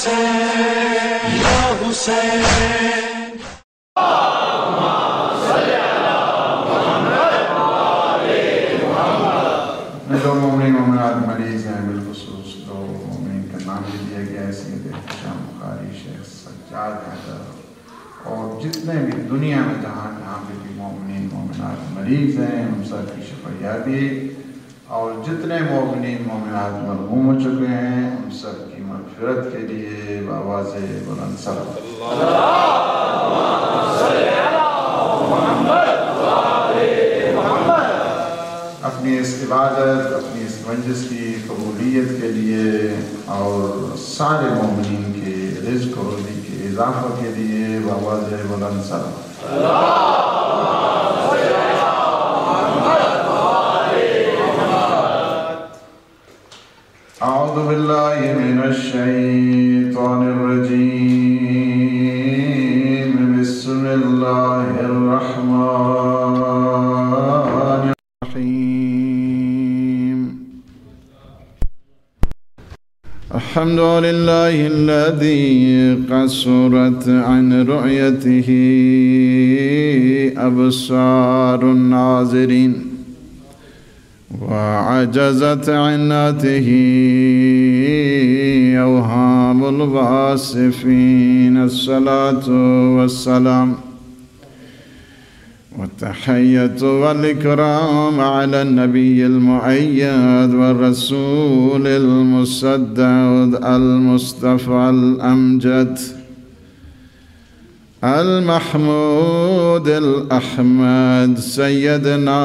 حسین یا حسین جو مومنین مومنات مریض ہیں بالخصوص دو مومنین کا نام بھی دیا گیا ہے سید احتشام بخاری شیخ سجاد حیدر اور جتنے بھی دنیا میں جہاں پہ بھی مومنین مومنات مریض ہیں ان سب کی شفا یابی اور جتنے مومنین مومنات مرحوم ہو چکے ہیں ان سب کی مغفرت کے لیے بآواز بلند صلوات اپنی اس عبادت اپنی اس مجلس کی قبولیت کے لیے اور سارے مومنین کے رزق و روزی کے اضافہ کے لیے بآواز بلند صلوات اعوذ باللہ من الشیطان الرجیم بسم اللہ الرحمن الرحیم الحمد للہ الذی قصرت عن رؤیته ابصار الناظرین وعجزت عناته أوهام الواصفين الصلاة والسلام والتحية والإكرام على النبي المؤيد والرسول المسدد المصطفى الأمجد المحمود الأحمد سيدنا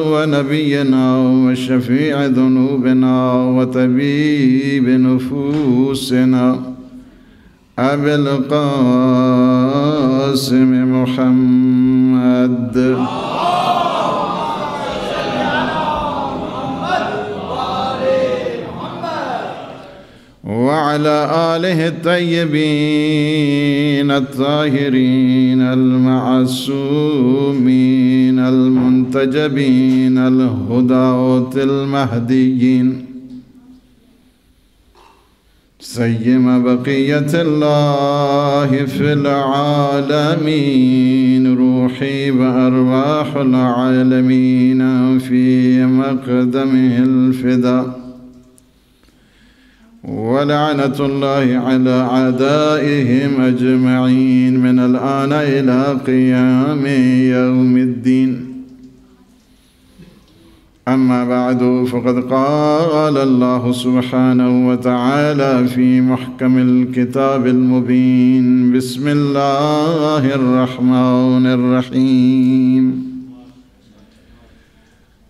ونبينا وشفيع ذنوبنا وطبيب نفوسنا أبي القاسم محمد وعلى آله الطيبين الطاهرين المعصومين المنتجبين الهداة المهديين سيما بقية الله في العالمين روحي وأرواح العالمين في مقدمه الفداء ولعنة الله على أعدائهم أجمعين من الآن إلى قيام يوم الدين أما بعد فقد قال الله سبحانه وتعالى في محكم الكتاب المبين بسم الله الرحمن الرحيم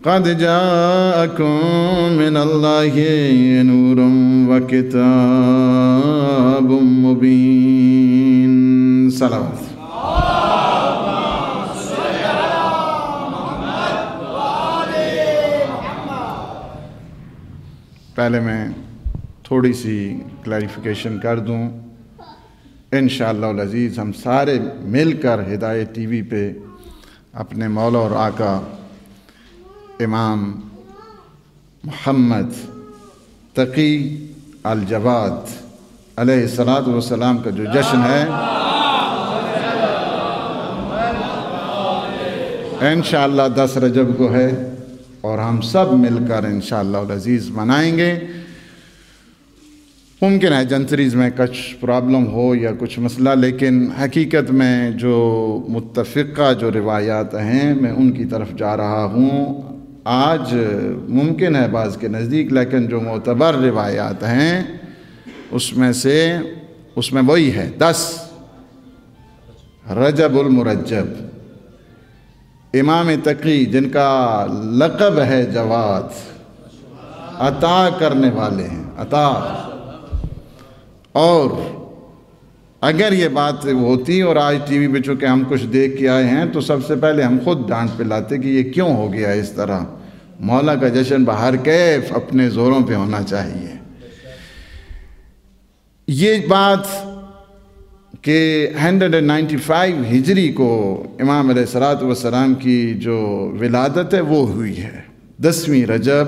قد جاءكم من الله نور وكتاب مبين صلوات پہلے میں تھوڑی سی کلیریفیکیشن کر دوں انشاءاللہ العزیز ہم سارے مل کر ہدایت ٹی وی پہ اپنے مولا اور آقا امام محمد تقی الجواد علیہ الصلاۃ والسلام کا جو جشن ہے انشاءاللہ 10 رجب کو ہے اور ہم سب مل کر انشاءاللہ العزیز منائیں گے. ممکن ہے جنتریز میں کچھ پرابلم ہو یا کچھ مسئلہ، لیکن حقیقت میں جو متفقہ جو روایات ہیں میں ان کی طرف جا رہا ہوں. آج ممکن ہے بعض کے نزدیک، لیکن جو معتبر روایات ہیں اس میں وہی ہے 10 رجب المرجب. امام تقی جن کا لقب ہے جواد، عطا کرنے والے ہیں، عطا. اور اگر یہ بات ہوتی اور آج ٹی وی پہ چونکہ ہم کچھ دیکھ کے آئے ہیں تو سب سے پہلے ہم خود ڈانٹ پلاتے کہ یہ کیوں ہو گیا اس طرح. مولا کا جشن بہر کیف اپنے زوروں پہ ہونا چاہیے. یہ بات کہ 195 ہجری کو امام علیہ الصلوۃ والسلام کی جو ولادت ہے وہ ہوئی ہے 10ویں رجب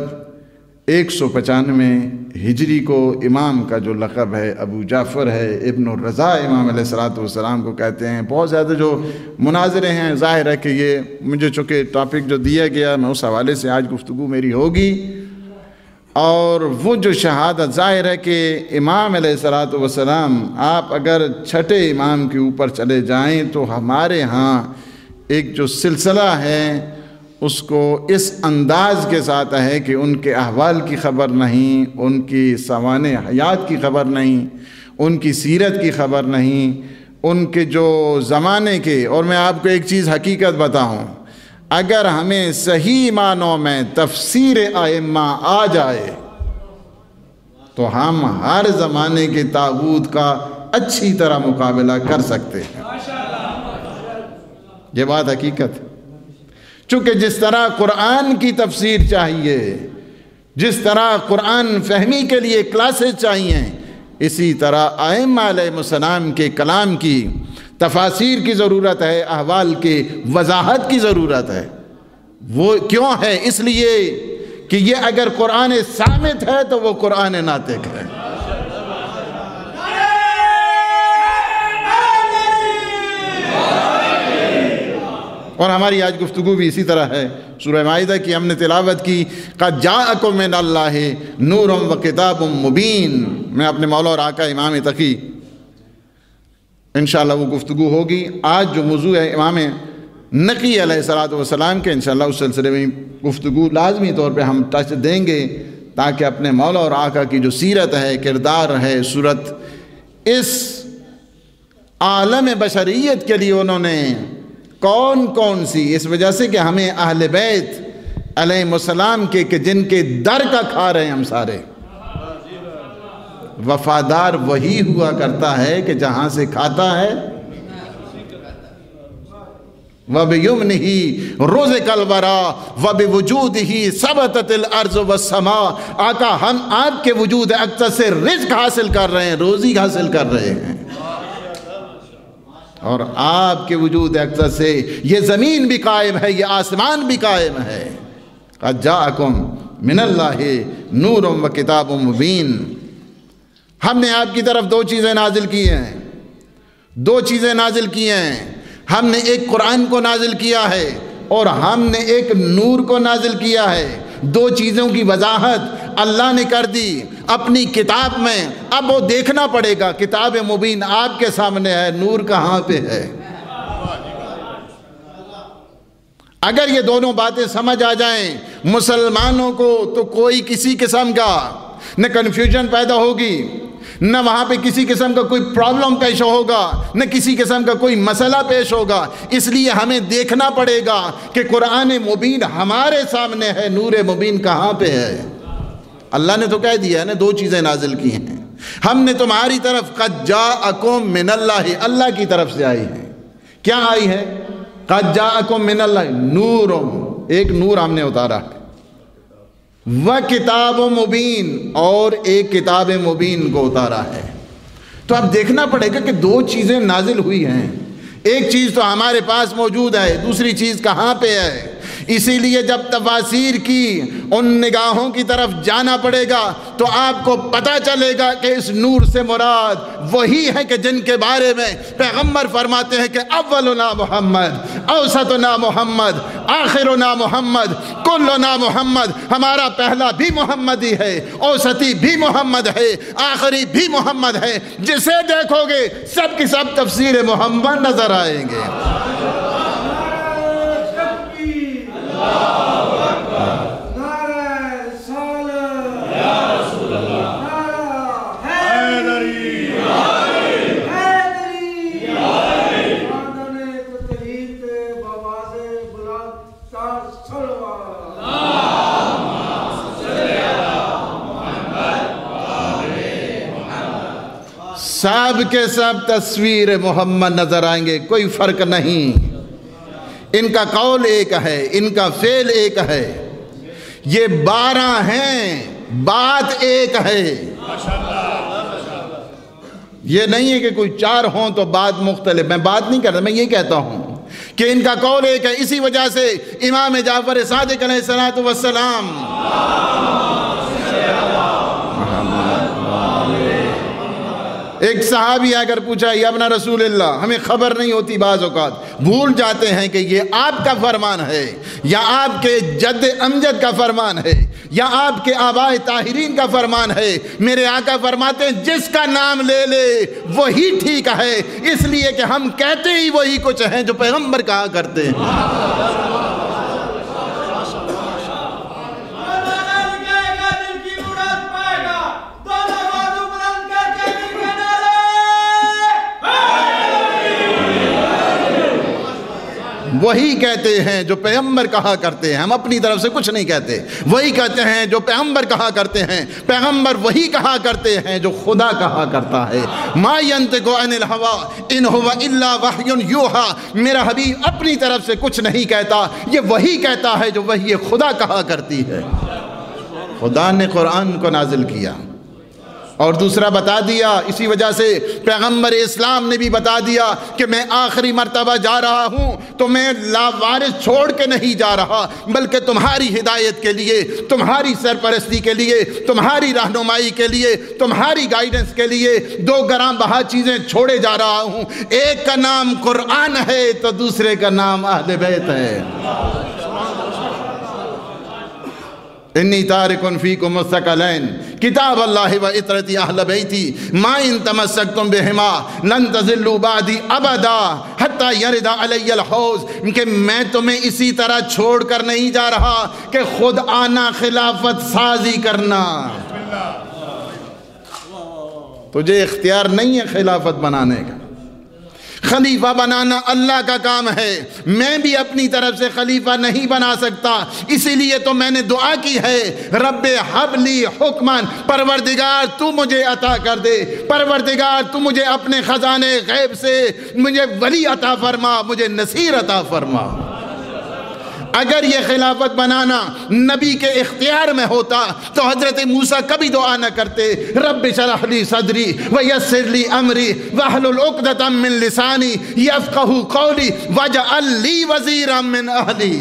195 ہجری کو امام کا جو لقب ہے ابو جعفر ہے، ابن الرضا امام علیہ الصلوۃ والسلام کو کہتے ہیں۔ بہت زیادہ جو مناظرے ہیں، ظاہر ہے کہ یہ مجھے چونکہ ٹاپک جو دیا گیا میں اس حوالے سے آج گفتگو میری ہوگی، اور وہ جو شہادت ظاہر ہے کہ امام علیہ الصلوۃ والسلام، آپ اگر چھٹے امام کے اوپر چلے جائیں تو ہمارے ہاں ایک جو سلسلہ ہے اس کو اس انداز کے ساتھ ہے کہ ان کے احوال کی خبر نہیں، ان کی سوانح حیات کی خبر نہیں، ان کی سیرت کی خبر نہیں، ان کے جو زمانے کے۔ اور میں آپ کو ایک چیز حقیقت بتاؤں، اگر ہمیں صحیح معنوں میں تفسیر ائمہ آ جائے تو ہم ہر زمانے کے طاغوت کا اچھی طرح مقابلہ کر سکتے ہیں۔ یہ بات حقیقت ہے، چونکہ جس طرح قرآن کی تفسیر چاہیے، جس طرح قرآن فہمی کے لیے کلاسز چاہیے، اسی طرح ائمہ علیہ السلام کے کلام کی تفاسیر کی ضرورت ہے، احوال کی وضاحت کی ضرورت ہے۔ وہ کیوں ہے؟ اس لیے کہ یہ اگر قرآن صامت ہے تو وہ قرآن ناطق ہے۔ اور ہماری آج گفتگو بھی اسی طرح ہے۔ سورہ مائدہ کی ہم نے تلاوت کی، قد جاءکم من اللہ نور و کتاب مبین۔ میں اپنے مولا اور آقا امام تقی، انشاءاللہ وہ گفتگو ہوگی۔ آج جو موضوع ہے امام نقی علیہ الصلوۃ والسلام کے، انشاءاللہ اس سلسلے میں گفتگو لازمی طور پہ ہم ٹچ دیں گے، تاکہ اپنے مولا اور آقا کی جو سیرت ہے، کردار ہے، صورت، اس عالم بشریت کے لیے انہوں نے کون کون سی، اس وجہ سے کہ ہمیں اہل بیت علیہ السلام کے کہ جن کے در کا کھا رہے ہیں ہم سارے، وفادار وہی ہوا کرتا ہے کہ جہاں سے کھاتا ہے۔ وَبِيُمْنِهِ رُزِقَ الْوَرَى وَبِوُجُودِهِ ثَبَتَتِ الْأَرْضُ وَالسَّمَاءُ۔ آقا ہم آپ کے وجود اقدس سے رزق حاصل کر رہے ہیں، روزی حاصل کر رہے ہیں، اور آپ کے وجود اقدس سے یہ زمین بھی قائم ہے، یہ آسمان بھی قائم ہے۔ قَدْ جَاءَكُم مِّنَ اللَّهِ نُورٌ وَكِتَابٌ مُّبِينٌ۔ ہم نے آپ کی طرف دو چیزیں نازل کی ہیں، دو چیزیں نازل کی ہیں۔ ہم نے ایک قرآن کو نازل کیا ہے اور ہم نے ایک نور کو نازل کیا ہے۔ دو چیزوں کی وضاحت اللہ نے کر دی اپنی کتاب میں۔ اب وہ دیکھنا پڑے گا، کتاب مبین آپ کے سامنے ہے، نور کہاں پہ ہے۔ اگر یہ دونوں باتیں سمجھ آ جائیں مسلمانوں کو تو کوئی کسی قسم کا نہ کنفیوژن پیدا ہوگی، نہ وہاں پہ کسی قسم کا کوئی پرابلم پیش ہوگا، نہ کسی قسم کا کوئی مسئلہ پیش ہوگا۔ اس لیے ہمیں دیکھنا پڑے گا کہ قرآن مبین ہمارے سامنے ہے، نور مبین کہاں پہ ہے۔ اللہ نے تو کہہ دیا ہے نا، دو چیزیں نازل کی ہیں۔ ہم نے تمہاری طرف قد جاءکم من اللہ، اللہ کی طرف سے آئی ہے۔ کیا آئی ہے؟ قد جاءکم من اللہ نور، ایک نور ہم نے اتارا، وَكِتَابٌ مُبِينٌ، اور ایک کتاب مبین کو اتارا ہے۔ تو اب دیکھنا پڑے گا کہ دو چیزیں نازل ہوئی ہیں، ایک چیز تو ہمارے پاس موجود ہے، دوسری چیز کہاں پہ ہے۔ اسی لیے جب تفاسیر کی ان نگاہوں کی طرف جانا پڑے گا تو آپ کو پتہ چلے گا کہ اس نور سے مراد وہی ہے کہ جن کے بارے میں پیغمبر فرماتے ہیں کہ اولنا محمد، اوسطنا محمد، آخرنا محمد، کلنا محمد۔ ہمارا پہلا بھی محمد ہی ہے، اوسطی بھی محمد ہے، آخری بھی محمد ہے۔ جسے دیکھو گے سب کی سب تفسیر محمد نظر آئیں گے۔ سب کے سب تصویر محمد نظر آئیں گے، کوئی فرق نہیں۔ ان کا قول ایک ہے، ان کا فعل ایک ہے، یہ 12 ہیں، بات ایک ہے۔ یہ نہیں ہے کہ کوئی 4 ہوں تو بات مختلف۔ میں بات نہیں کرتا، میں یہ کہتا ہوں کہ ان کا قول ایک ہے۔ اسی وجہ سے امام جعفر صادق علیہ السلام ایک صحابی اگر پوچھا یا ابن رسول اللہ ہمیں خبر نہیں ہوتی، بعض اوقات بھول جاتے ہیں کہ یہ آپ کا فرمان ہے یا آپ کے جد امجد کا فرمان ہے یا آپ کے آبائے طاہرین کا فرمان ہے۔ میرے آقا فرماتے ہیں جس کا نام لے لے وہی ٹھیک ہے، اس لیے کہ ہم کہتے ہی وہی کچھ ہیں جو پیغمبر کہا کرتے ہیں۔ وہی کہتے ہیں جو پیغمبر کہا کرتے ہیں، ہم اپنی طرف سے کچھ نہیں کہتے، وہی کہتے ہیں جو پیغمبر کہا کرتے ہیں۔ پیغمبر وہی کہا کرتے ہیں جو خدا کہا کرتا ہے۔ ما ینطق عن الہوی ان ہوا الا وحی یوحی، میرا حبیب اپنی طرف سے کچھ نہیں کہتا، یہ وہی کہتا ہے جو وحی خدا کہا کرتی ہے۔ خدا نے قرآن کو نازل کیا اور دوسرا بتا دیا، اسی وجہ سے پیغمبر اسلام نے بھی بتا دیا کہ میں آخری مرتبہ جا رہا ہوں تو میں لاوارث چھوڑ کے نہیں جا رہا، بلکہ تمہاری ہدایت کے لیے، تمہاری سرپرستی کے لیے، تمہاری رہنمائی کے لیے، تمہاری گائیڈنس کے لیے دو گرام بہا چیزیں چھوڑے جا رہا ہوں۔ ایک کا نام قرآن ہے تو دوسرے کا نام اہل بیت ہے۔ انی تارکن فیکم الثقلین کتاب اللہ و اطرتی اہل بیتی ما ان تمسکتم بہما لن تضلوا بعدی ابدا حتی یرد علی الحوض، کہ میں تمہیں اسی طرح چھوڑ کر نہیں جا رہا کہ خود آنا خلافت سازی کرنا۔ تجھے اختیار نہیں ہے خلافت بنانے کا، خلیفہ بنانا اللہ کا کام ہے، میں بھی اپنی طرف سے خلیفہ نہیں بنا سکتا، اسی لیے تو میں نے دعا کی ہے رب حب لی حکماً، پروردگار تو مجھے عطا کر دے، پروردگار تو مجھے اپنے خزانے غیب سے مجھے ولی عطا فرما، مجھے نصیر عطا فرما۔ اگر یہ خلافت بنانا نبی کے اختیار میں ہوتا تو حضرت موسیٰ کبھی دعا نہ کرتے رب اشرح لی صدری ویسر لی امری واحلل عقدۃ من لسانی یفقہوا قولی واجعل لی وزیرا من اہلی۔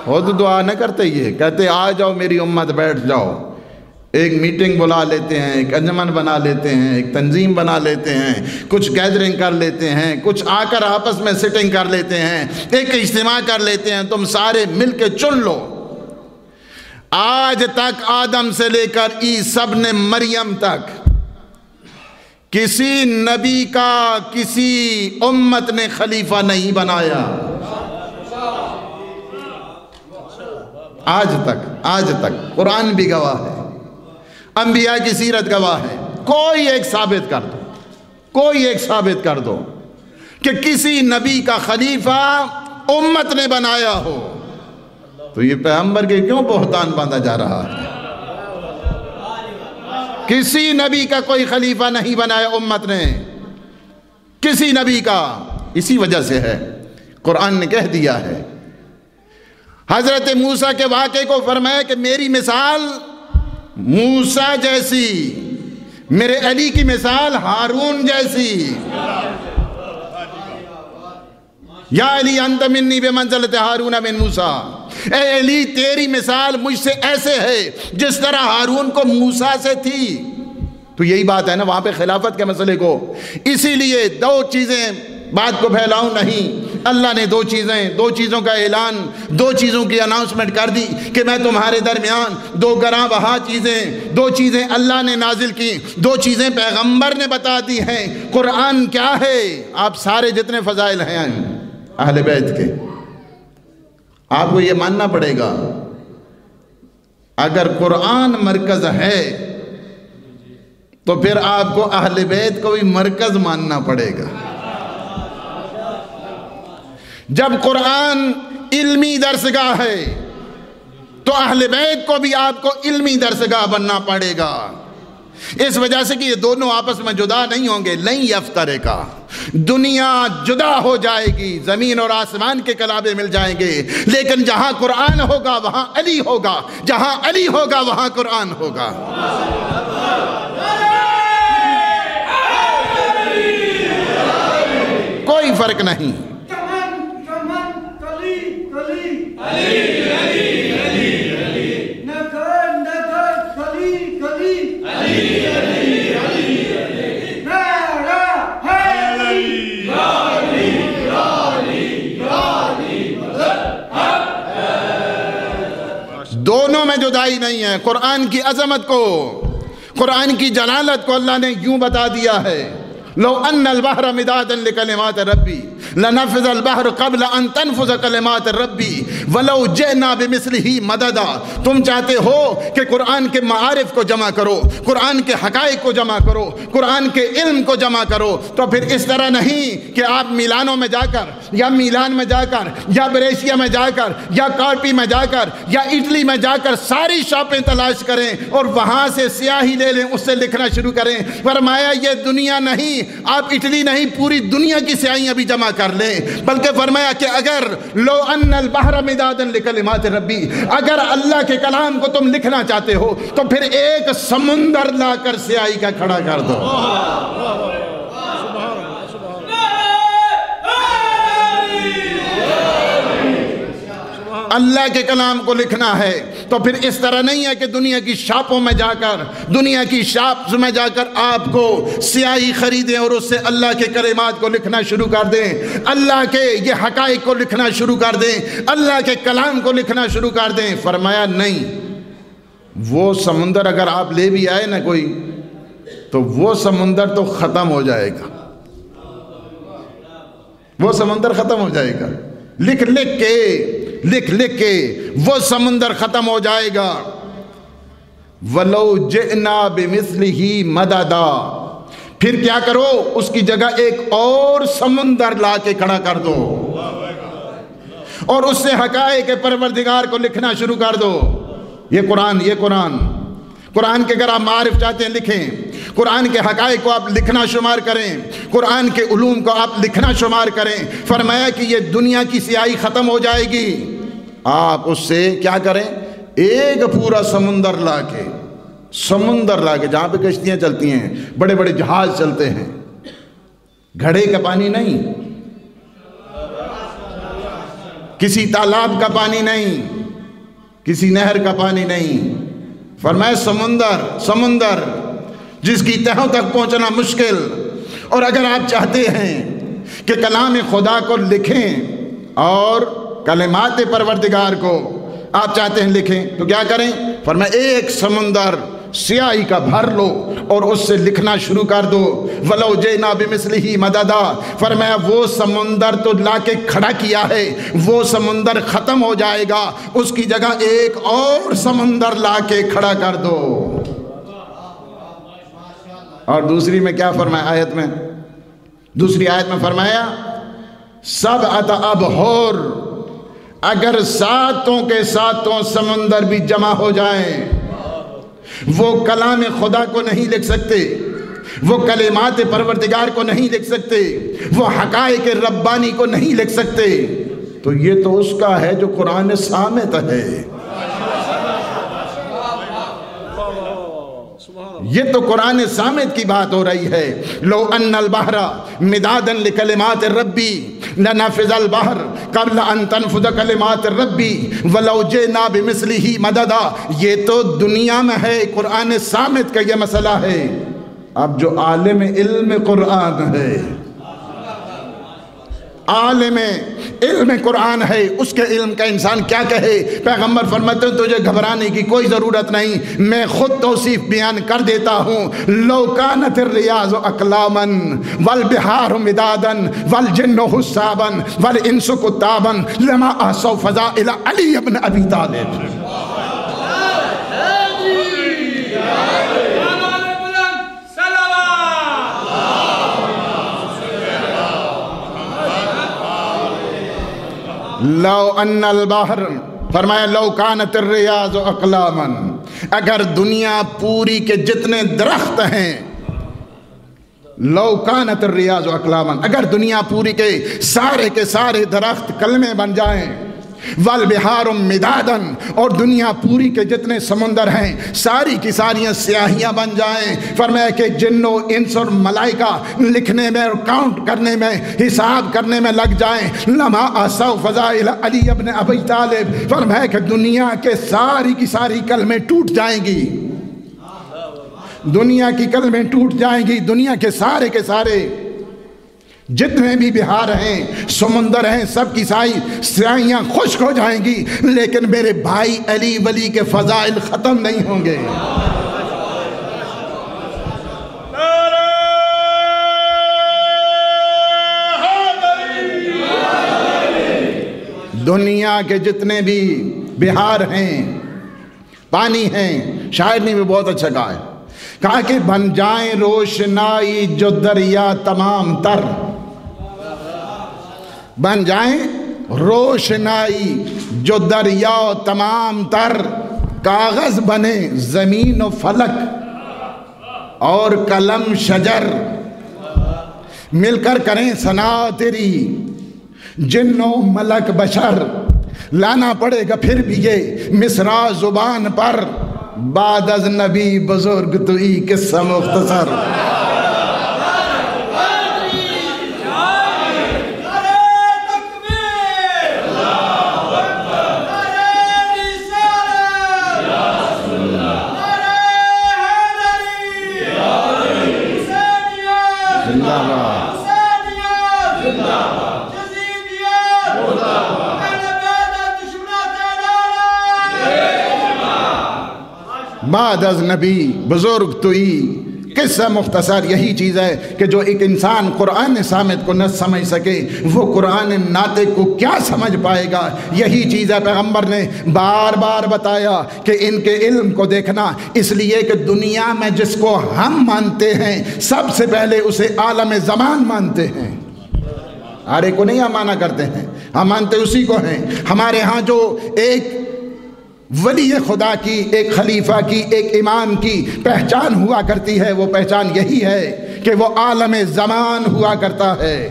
خود دعا نہ کرتے، یہ کہتے آ جاؤ میری امت بیٹھ جاؤ، ایک میٹنگ بلا لیتے ہیں، ایک انجمن بنا لیتے ہیں، ایک تنظیم بنا لیتے ہیں، کچھ گیدرنگ کر لیتے ہیں، کچھ آ کر آپس میں سٹنگ کر لیتے ہیں، ایک اجتماع کر لیتے ہیں، تم سارے مل کے چن لو۔ آج تک آدم سے لے کر عیسی ابن مریم تک کسی نبی کا کسی امت نے خلیفہ نہیں بنایا، آج تک قرآن بھی گواہ ہے، انبیاء کی سیرت گواہ ہے۔ کوئی ایک ثابت کر دو کہ کسی نبی کا خلیفہ امت نے بنایا ہو، تو یہ پیغمبر کے کیوں بہتان باندھا جا رہا ہے؟ کسی نبی کا کوئی خلیفہ نہیں بنایا امت نے، کسی نبی کا۔ اسی وجہ سے ہے قرآن نے کہہ دیا ہے، حضرت موسیٰ کے واقعے کو فرمایا کہ میری مثال موسیٰ جیسی، میرے علی کی مثال ہارون جیسی۔ یا علی انت منی بمنزلت ہارون من موسیٰ، اے علی تیری مثال مجھ سے ایسے ہے جس طرح ہارون کو موسیٰ سے تھی۔ تو یہی بات ہے نا وہاں پہ خلافت کے مسئلے کو۔ اسی لیے دو چیزیں، بات کو پھیلاؤں نہیں، اللہ نے دو چیزوں کا اعلان، دو چیزوں کی اناؤنسمنٹ کر دی کہ میں تمہارے درمیان دو گراں بہا دو چیزیں اللہ نے نازل کی، دو چیزیں پیغمبر نے بتا دی ہیں۔ قرآن کیا ہے؟ آپ سارے جتنے فضائل ہیں اہل بیت کے، آپ کو یہ ماننا پڑے گا۔ اگر قرآن مرکز ہے تو پھر آپ کو اہل بیت کو بھی مرکز ماننا پڑے گا۔ جب قرآن علمی درسگاہ ہے تو اہل بیت کو بھی آپ کو علمی درسگاہ بننا پڑے گا، اس وجہ سے کہ یہ دونوں آپس میں جدا نہیں ہوں گے۔ لن یفترقا، دنیا جدا ہو جائے گی، زمین اور آسمان کے کلابے مل جائیں گے، لیکن جہاں قرآن ہوگا وہاں علی ہوگا، جہاں علی ہوگا وہاں قرآن ہوگا۔ کوئی فرق نہیں۔ علی جدائی نہیں ہے۔ قرآن کی عظمت کو، قرآن کی جلالت کو اللہ نے یوں بتا دیا ہے، لو ان البحر مدادا لکلمات ربی لنفذ البحر قبل ان تنفذ کلمات ربی ولو جئنا بمثلہ مددا۔ تم چاہتے ہو کہ قرآن کے معارف کو جمع کرو، قرآن کے حقائق کو جمع کرو، قرآن کے علم کو جمع کرو، تو پھر اس طرح نہیں کہ آپ میلانوں میں جا کر یا میلان میں جا کر یا بریشیا میں جا کر یا کارپی میں جا کر یا اٹلی میں جا کر ساری شاپیں تلاش کریں اور وہاں سے سیاہی لے لیں، اس سے لکھنا شروع کریں۔ فرمایا یہ دنیا نہیں، آپ اٹلی نہیں پوری دنیا کی سیاہیاں بھی جمع کر لیں، بلکہ فرمایا کہ اگر لو ان البحر مدادا لکلمات ربی، اگر اللہ کے کلام کو تم لکھنا چاہتے ہو تو پھر ایک سمندر لا کر سیاہی کا کھڑا کر دو۔ اللہ کے کلام کو لکھنا ہے تو پھر اس طرح نہیں ہے کہ دنیا کی شاپوں میں جا کر، دنیا کی شاپس میں جا کر آپ کو سیاہی خریدیں اور اس سے اللہ کے کلمات کو لکھنا شروع کر دیں، اللہ کے یہ حقائق کو لکھنا شروع کر دیں، اللہ کے کلام کو لکھنا شروع کر دیں۔ فرمایا نہیں، وہ سمندر اگر آپ لے بھی آئے نا کوئی، تو وہ سمندر تو ختم ہو جائے گا، وہ سمندر ختم ہو جائے گا، لکھ لکھ کے وہ سمندر ختم ہو جائے گا۔ وَلَوْ جِئْنَا بِمِثْلِهِ مَدَدًا، پھر کیا کرو، اس کی جگہ ایک اور سمندر لا کے کھڑا کر دو اور اس سے حقائق پروردگار کو لکھنا شروع کر دو۔ یہ قرآن کے اگر آپ معارف چاہتے ہیں لکھیں، قرآن کے حقائق کو آپ لکھنا شمار کریں، قرآن کے علوم کو آپ لکھنا شمار کریں۔ فرمایا کہ یہ دنیا کی سیاہی ختم ہو جائے گی، آپ اس سے کیا کریں، ایک پورا سمندر لا کے جہاں پہ کشتیاں چلتی ہیں، بڑے بڑے جہاز چلتے ہیں، گھڑے کا پانی نہیں، کسی تالاب کا پانی نہیں، کسی نہر کا پانی نہیں، فرمایا سمندر جس کی تہوں تک پہنچنا مشکل۔ اور اگر آپ چاہتے ہیں کہ کلام خدا کو لکھیں اور کلمات پروردگار کو آپ چاہتے ہیں لکھیں تو کیا کریں؟ فرمایا ایک سمندر سیاہی کا بھر لو اور اس سے لکھنا شروع کر دو۔ وَلَوْ جِئْنَا بِمِثْلِهِ مَدَدًا، فرمایا وہ سمندر تو لا کے کھڑا کیا ہے، وہ سمندر ختم ہو جائے گا، اس کی جگہ ایک اور سمندر لا کے کھڑا کر دو۔ اور دوسری میں کیا فرمایا دوسری آیت میں فرمایا سبعۃ ابحر، اگر ساتوں کے ساتوں سمندر بھی جمع ہو جائیں، وہ کلام خدا کو نہیں لکھ سکتے، وہ کلمات پروردگار کو نہیں لکھ سکتے، وہ حقائق ربانی کو نہیں لکھ سکتے، تو یہ تو اس کا ہے جو قرآن صامت ہے، یہ تو قرآن صامت کی بات ہو رہی ہے۔ لو ان البحر مدادا لکلمات ربی لنفذ البحر قبل ان تنفذ کلمات ربی ولو جئنا بمثلہ مددا، یہ تو دنیا میں ہے، قرآن صامت کا یہ مسئلہ ہے۔ اب جو عالم علم قرآن ہے، عالم علم قرآن ہے، اس کے علم کا انسان کیا کہے؟ پیغمبر فرماتے ہیں تجھے گھبرانے کی کوئی ضرورت نہیں، میں خود توصیف بیان کر دیتا ہوں۔ لو کانت الریاض اقلاما والبحار مدادا والجن حسابا والانس کتابا لما احصوا فضائل علی بن ابی طالب۔ لو ان البحر، فرمایا لو کانت الریاض اقلاما، اگر دنیا پوری کے جتنے درخت ہیں، لو کانت الریاض اقلاما، اگر دنیا پوری کے سارے درخت کلمے بن جائیں، والبحار مدادا، اور دنیا پوری کے جتنے سمندر ہیں ساری کی ساریاں سیاہیاں بن جائیں، فرمایا کہ جن و انس اور ملائکہ لکھنے میں اور کاؤنٹ کرنے میں، حساب کرنے میں لگ جائیں، لما احصوا فضائل علی ابن ابی طالب، فرمایا کہ دنیا کے ساری کی ساری کلمیں ٹوٹ جائیں گی، دنیا کی کلمیں ٹوٹ جائیں گی، دنیا کے سارے جتنے بھی بہار ہیں، سمندر ہیں، سب کی سیاحیاں خشک ہو جائیں گی، لیکن میرے بھائی علی ولی کے فضائل ختم نہیں ہوں گے۔ دنیا کے جتنے بھی بہار ہیں، پانی ہیں، شاعر نے بھی بہت اچھا کہا ہے، کہا کہ بن جائیں روشنائی جو دریا تمام تر، بن جائیں روشنائی جو دریا تمام تر، کاغذ بنے زمین و فلک اور قلم شجر، مل کر کریں ثنا تیری جن و ملک بشر، لانا پڑے گا پھر بھی یہ مصرع زبان پر، بعد از نبی بزرگ تو ای قصہ مختصر۔ بعد از نبی بزرگ توئی قصہ مختصر، یہی چیز ہے کہ جو ایک انسان قرآن سامت کو نہ سمجھ سکے وہ قرآن ناطق کو کیا سمجھ پائے گا۔ یہی چیز ہے پیغمبر نے بار بار بتایا کہ ان کے علم کو دیکھنا، اس لیے کہ دنیا میں جس کو ہم مانتے ہیں سب سے پہلے اسے عالم زمان مانتے ہیں، آرے کو نہیں ہم مانا کرتے ہیں، ہم مانتے اسی کو ہیں۔ ہمارے ہاں جو ایک ولی خدا کی، ایک خلیفہ کی، ایک امام کی پہچان ہوا کرتی ہے، وہ پہچان یہی ہے کہ وہ عالم زمان ہوا کرتا ہے۔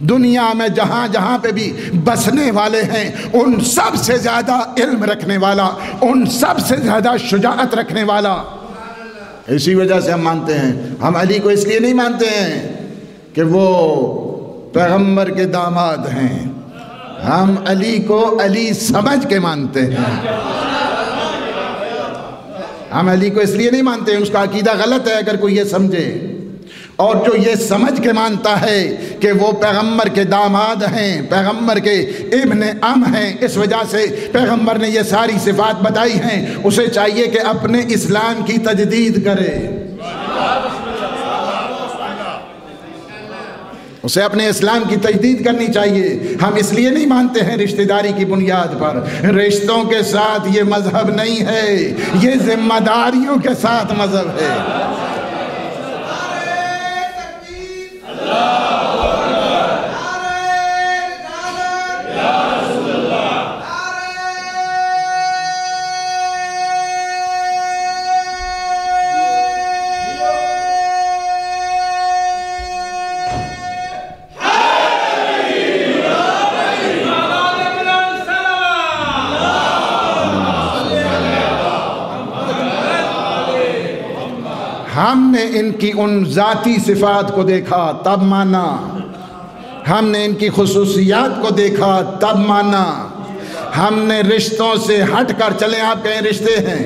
دنیا میں جہاں جہاں پہ بھی بسنے والے ہیں ان سب سے زیادہ علم رکھنے والا، ان سب سے زیادہ شجاعت رکھنے والا، اسی وجہ سے ہم مانتے ہیں۔ ہم علی کو اس لیے نہیں مانتے ہیں کہ وہ پیغمبر کے داماد ہیں، ہم علی کو علی سمجھ کے مانتے ہیں۔ ہم علی کو اس لیے نہیں مانتے ہیں، اس کا عقیدہ غلط ہے اگر کوئی یہ سمجھے، اور جو یہ سمجھ کے مانتا ہے کہ وہ پیغمبر کے داماد ہیں، پیغمبر کے ابن ام ہیں، اس وجہ سے پیغمبر نے یہ ساری صفات بتائی ہیں، اسے چاہیے کہ اپنے اسلام کی تجدید کرے، اسے اپنے اسلام کی تجدید کرنی چاہیے۔ ہم اس لیے نہیں مانتے ہیں رشتہ داری کی بنیاد پر، رشتوں کے ساتھ یہ مذہب نہیں ہے، یہ ذمہ داریوں کے ساتھ مذہب ہے۔ ہم نے ان کی ان ذاتی صفات کو دیکھا تب مانا، ہم نے ان کی خصوصیات کو دیکھا تب مانا، ہم نے رشتوں سے ہٹ کر چلیں، آپ کہیں رشتے ہیں،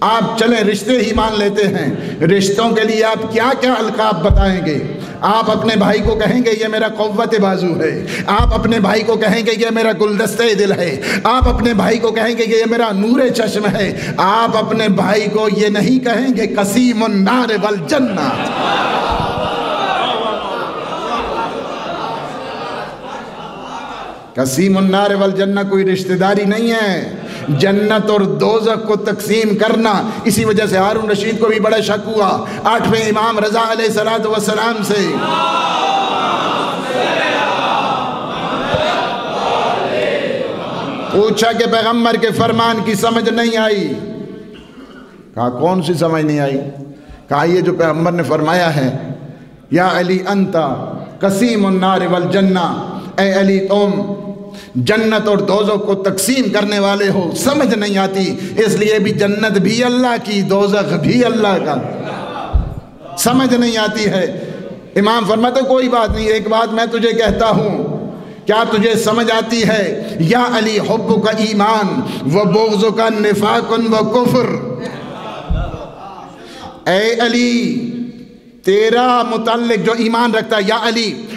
آپ چلیں رشتے ہی مان لیتے ہیں، رشتوں کے لیے آپ کیا کیا القاب بتائیں گے؟ آپ اپنے بھائی کو کہیں گے یہ میرا قوت بازو ہے، آپ اپنے بھائی کو کہیں گے یہ میرا گلدستہ دل ہے، آپ اپنے بھائی کو کہیں گے یہ میرا نور چشم ہے، آپ اپنے بھائی کو یہ نہیں کہیں گے قسیم النار والجنہ۔ قسیم النار والجنہ کوئی رشتہ داری نہیں ہے، جنت اور دوزخ کو تقسیم کرنا۔ اسی وجہ سے ہارون رشید کو بھی بڑا شک ہوا 8ویں امام رضا علیہ السلام سے، پوچھا کہ پیغمبر کے فرمان کی سمجھ نہیں آئی، کہا کون سی سمجھ نہیں آئی؟ کہا یہ جو پیغمبر نے فرمایا ہے یا علی انتا قسیم النار والجنہ، اے علی تم جنت اور دوزخ کو تقسیم کرنے والے ہو، سمجھ نہیں آتی، اس لیے بھی جنت بھی اللہ کی، دوزخ بھی اللہ کا، سمجھ نہیں آتی ہے۔ امام فرماتے کوئی بات نہیں، ایک بات میں تجھے کہتا ہوں، کیا تجھے سمجھ آتی ہے؟ یا علی حب کا ایمان و بغض کا نفاق و کفر، اے علی تیرا متعلق جو ایمان رکھتا ہے، یا علی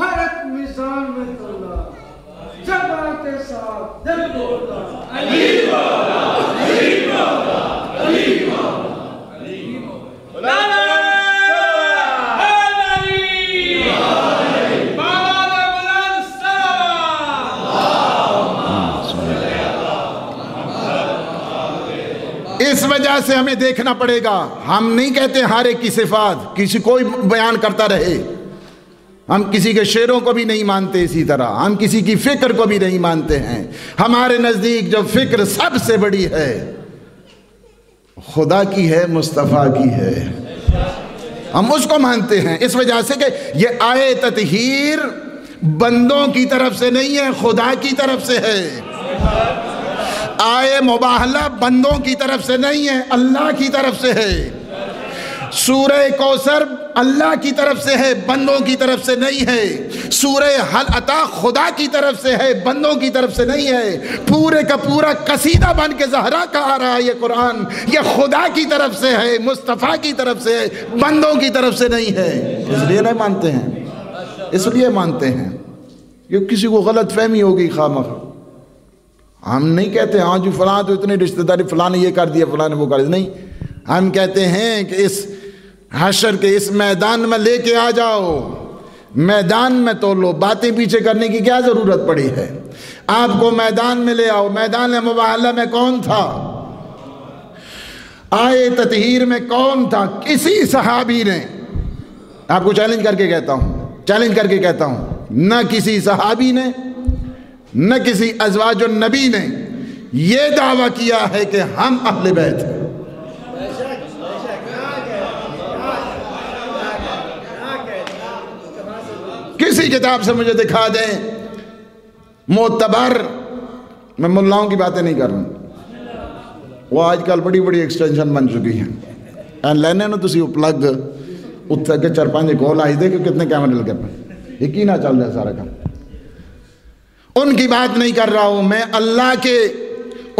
ہر ایک میزان میں تولا، جماعت کے ساتھ دل بولا علی مولا، علی مولا، علی مولا، علی مولا، اس وجہ سے ہمیں دیکھنا پڑے گا. ہم نہیں کہتے ہر ایک کی صفات کسی کوئی بیان کرتا رہے، ہم کسی کے شعروں کو بھی نہیں مانتے، اسی طرح ہم کسی کی فکر کو بھی نہیں مانتے ہیں. ہمارے نزدیک جو فکر سب سے بڑی ہے خدا کی ہے، مصطفیٰ کی ہے، ہم اس کو مانتے ہیں. اس وجہ سے کہ یہ آئے تطہیر بندوں کی طرف سے نہیں ہے، خدا کی طرف سے ہے. آئے مباہلہ بندوں کی طرف سے نہیں ہے، اللہ کی طرف سے ہے. سورہ کوثر اللہ کی طرف سے ہے، بندوں کی طرف سے نہیں ہے. سورہ حل عطا خدا کی طرف سے ہے، بندوں کی طرف سے نہیں ہے. پورے کا پورا قصیدہ بن کے زہرا کا آ رہا ہے یہ قرآن، یہ خدا کی طرف سے ہے، مصطفیٰ کی طرف سے ہے، بندوں کی طرف سے نہیں ہے. اس لیے نہیں مانتے ہیں، اس لیے مانتے ہیں. یہ کسی کو غلط فہمی ہوگی خامخواہ. ہم نہیں کہتے ہاں جی فلاں تو اتنی رشتہ داری، فلاں نے یہ کر دیا، فلاں نے وہ کر دیا. نہیں، ہم کہتے ہیں کہ اس حشر کے اس میدان میں لے کے آ جاؤ، میدان میں تولو. باتیں پیچھے کرنے کی کیا ضرورت پڑی ہے؟ آپ کو میدان میں لے آؤ. میدان مباہلہ میں کون تھا؟ آئے تطہیر میں کون تھا؟ کسی صحابی نے، آپ کو چیلنج کر کے کہتا ہوں، نہ کسی صحابی نے نہ کسی ازواج النبی نے یہ دعویٰ کیا ہے کہ ہم اہل بیت ہیں. کسی کتاب سے مجھے دکھا دیں معتبر. میں ملاؤں کی باتیں نہیں کر رہا ہوں، وہ آج کل بڑی بڑی ایکسٹینشن بن چکی ہیں. لینے نا تسی پلگ اتنے کے 4-5 کول آئی دے کہ کتنے کیمرے لگے پہ، ایک ہی نہ چل رہا سارا کام. ان کی بات نہیں کر رہا ہوں میں. اللہ کے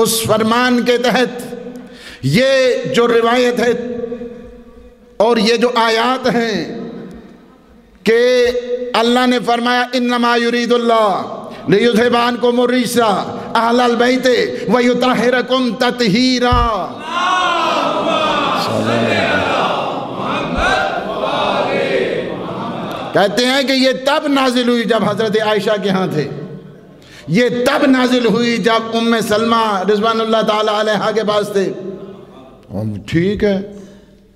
اس فرمان کے تحت یہ جو روایت ہے اور یہ جو آیات ہیں کہ اللہ نے فرمایا انما یرید اللہ لیذھب عنکم الرجس اہل البیت ویطہرکم تطہیرا. کہتے ہیں کہ یہ تب نازل ہوئی جب حضرت عائشہ کے ہاں تھے، یہ تب نازل ہوئی جب ام سلمہ رضوان اللہ تعالی علیہا کے پاس تھے. ٹھیک ہے،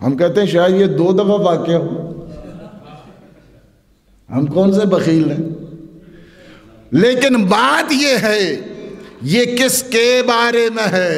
ہم کہتے ہیں شاید یہ 2 دفعہ واقع ہو، ہم کون سے بخیل ہیں. لیکن بات یہ ہے یہ کس کے بارے میں ہے؟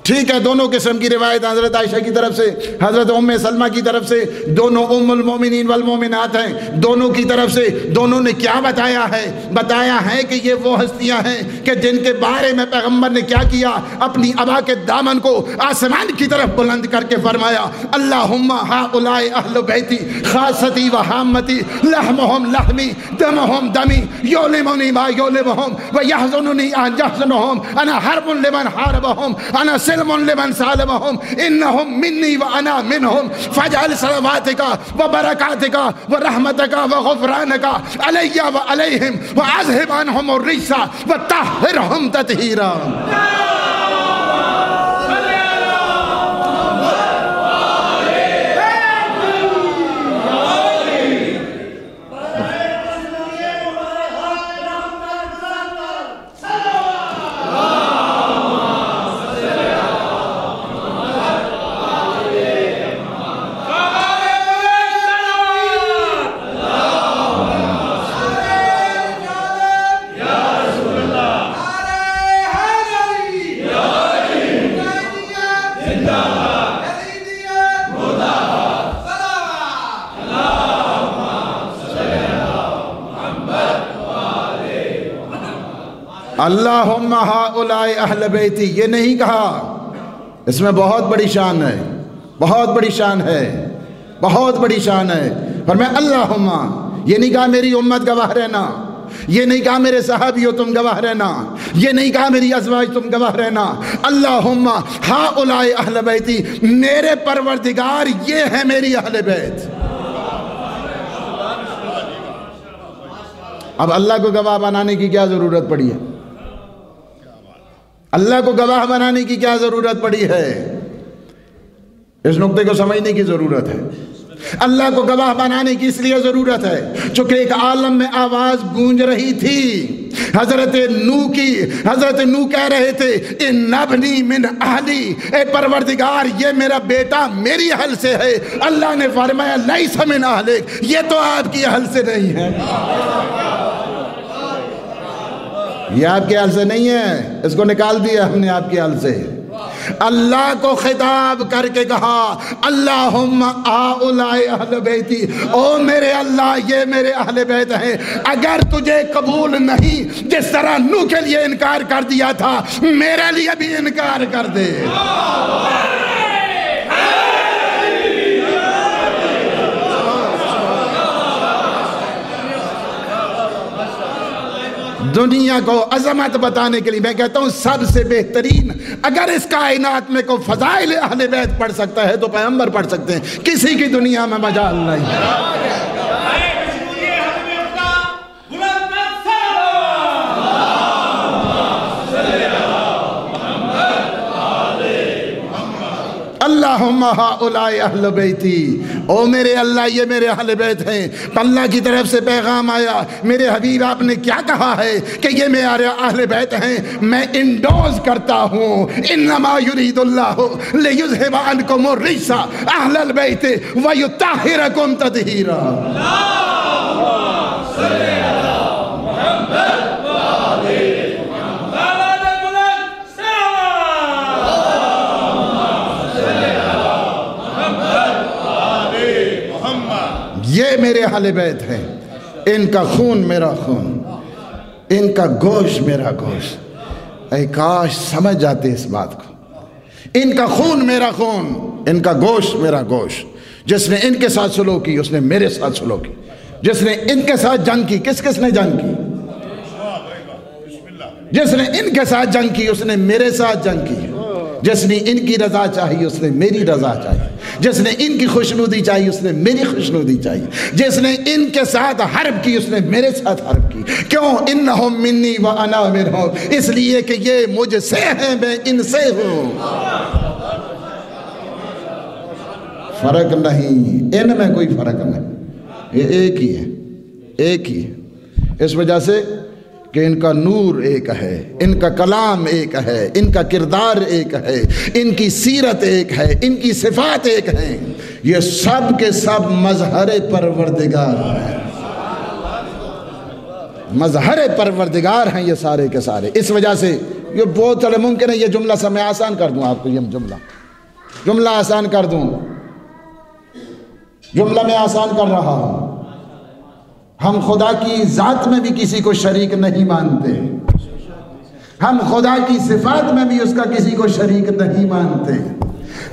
ٹھیک ہے، دونوں قسم کی روایت حضرت عائشہ کی طرف سے، حضرت ام سلمہ کی طرف سے، دونوں ام المومنین والمومنات ہیں. دونوں کی طرف سے دونوں نے کیا بتایا ہے؟ بتایا ہے کہ یہ وہ ہستیاں ہیں کہ جن کے بارے میں پیغمبر نے کیا کیا، اپنی ابا کے دامن کو آسمان کی طرف بلند کر کے فرمایا اللہم ہؤلاء اہل بیتی خاصتی و حامتی لحمہم لحمی دمہم دمی یولمنی ما یولمہم ویحزننی ان یحزنہم انا حرب لمن حاربہم انا سلم لمن سالمہم انہم منی و انا منہم فاجعل صلواتک و برکاتک و رحمتک و غفرانک علی و علیہم و اذہب عنہم الرجس و طہرہم تطہیرا. اللہم ہؤلاء اہل بیتی، یہ نہیں کہا. اس میں بہت بڑی شان ہے، بہت بڑی شان ہے، بہت بڑی شان ہے. اور میں اللہم، یہ نہیں کہا میری امت گواہ رہنا، یہ نہیں کہا میرے صحابیوں تم گواہ رہنا، یہ نہیں کہا میری ازواج تم گواہ رہنا. اللہم ہؤلاء اہل بیتی، میرے پروردگار یہ ہے میری اہل بیت. اب اللہ کو گواہ بنانے کی کیا ضرورت پڑی ہے؟ اللہ کو گواہ بنانے کی کیا ضرورت پڑی ہے؟ اس نقطے کو سمجھنے کی ضرورت ہے۔ اللہ کو گواہ بنانے کی اس لیے ضرورت ہے چونکہ ایک عالم میں آواز گونج رہی تھی، حضرت نو کہہ رہے تھے ان ابنی من اہلی، اے پروردگار یہ میرا بیٹا میری اہل سے ہے۔ اللہ نے فرمایا لیس من اہلک، یہ تو آپ کی اہل سے نہیں ہے، یہ آپ کے اہل سے نہیں ہے، اس کو نکال دیا ہم نے آپ کے اہل سے۔ اللہ کو خطاب کر کے کہا اللہم آؤلائی اہل بیتی، او میرے اللہ یہ میرے اہل بیت ہیں، اگر تجھے قبول نہیں جس طرح نوح کے لیے انکار کر دیا تھا میرے لیے بھی انکار کر دے۔ دنیا کو عظمت بتانے کے لیے میں کہتا ہوں سب سے بہترین، اگر اس کائنات میں کوئی فضائل اہل بیت پڑھ سکتا ہے تو پیغمبر پڑھ سکتے ہیں، کسی کی دنیا میں مجال نہیں ہے۔ اللہم ہؤلاء اہل بیتی، او میرے اللہ یہ میرے اہل بیت ہیں۔ اللہ کی طرف سے پیغام آیا، میرے حبیب آپ نے کیا کہا ہے کہ یہ میرے اہل بیت ہیں، میں انڈوز کرتا ہوں انما یرید اللہ لیذھب عنکم الرجس اہل البیت ویطہرکم تطہیرا۔ یہ میرے اہل بیت ہیں، ان کا خون میرا خون، ان کا گوشت میرا گوشت۔ اے کاش سمجھ جاتے اس بات کو، ان کا خون میرا خون، ان کا گوشت میرا گوشت۔ جس نے ان کے ساتھ سلوک کی اس نے میرے ساتھ سلوک کی، جس نے ان کے ساتھ جنگ کی، کس نے جنگ کی؟ جس نے ان کے ساتھ جنگ کی اس نے میرے ساتھ جنگ کی، جس نے ان کی رضا چاہی اس نے میری رضا چاہی، جس نے ان کی خوشنودی چاہی اس نے میری خوشنودی چاہی، جس نے ان کے ساتھ حرب کی اس نے میرے ساتھ حرب کی۔ کیوں؟ انہم منی وانا منہم، اس لیے کہ یہ مجھ سے ہیں میں ان سے ہوں۔ فرق نہیں، ان میں کوئی فرق نہیں، یہ ایک ہی ہے، ایک ہی ہے۔ اس وجہ سے کہ ان کا نور ایک ہے، ان کا کلام ایک ہے، ان کا کردار ایک ہے، ان کی سیرت ایک ہے، ان کی صفات ایک ہیں، یہ سب کے سب مظہر پروردگار ہیں، مظہر پروردگار ہیں یہ سارے کے سارے۔ اس وجہ سے یہ بہت چلے ممکن ہے یہ جملہ سب میں آسان کر دوں آپ کو، یہ جملہ آسان کر دوں، جملہ میں آسان کر رہا ہوں۔ ہم خدا کی ذات میں بھی کسی کو شریک نہیں مانتے، ہم خدا کی صفات میں بھی اس کا کسی کو شریک نہیں مانتے،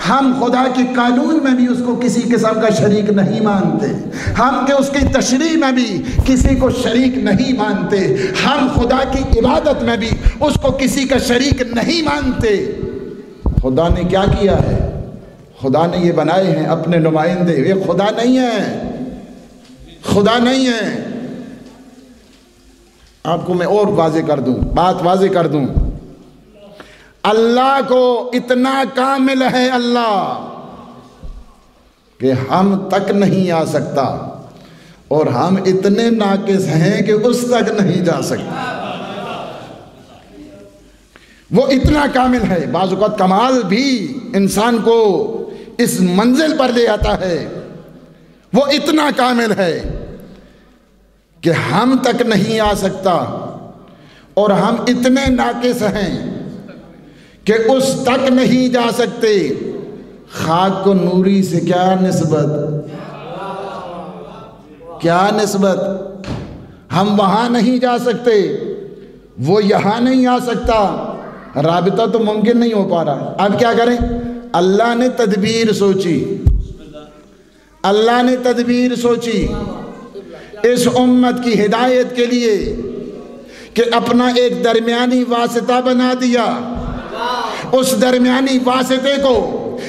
ہم خدا کے قانون میں بھی اس کو کسی قسم کا شریک نہیں مانتے، ہم کہ اس کی تشریع میں بھی کسی کو شریک نہیں مانتے، ہم خدا کی عبادت میں بھی اس کو کسی کا شریک نہیں مانتے۔ خدا نے کیا کیا ہے؟ خدا نے یہ بنائے ہیں اپنے نمائندے، یہ خدا نہیں ہے، خدا نہیں ہے۔ آپ کو میں اور واضح کر دوں، بات واضح کر دوں، اللہ کو اتنا کامل ہے اللہ کہ ہم تک نہیں آ سکتا، اور ہم اتنے ناقص ہیں کہ اس تک نہیں جا سکتے۔ وہ اتنا کامل ہے، بعض اوقات کمال بھی انسان کو اس منزل پر لے آتا ہے، وہ اتنا کامل ہے کہ ہم تک نہیں آ سکتا، اور ہم اتنے ناقص ہیں کہ اس تک نہیں جا سکتے۔ خاک کو نوری سے کیا نسبت، کیا نسبت؟ ہم وہاں نہیں جا سکتے، وہ یہاں نہیں آ سکتا، رابطہ تو ممکن نہیں ہو پا رہا۔ اب کیا کریں؟ اللہ نے تدبیر سوچی، اللہ نے تدبیر سوچی اس امت کی ہدایت کے لیے کہ اپنا ایک درمیانی واسطہ بنا دیا، اس درمیانی واسطے کو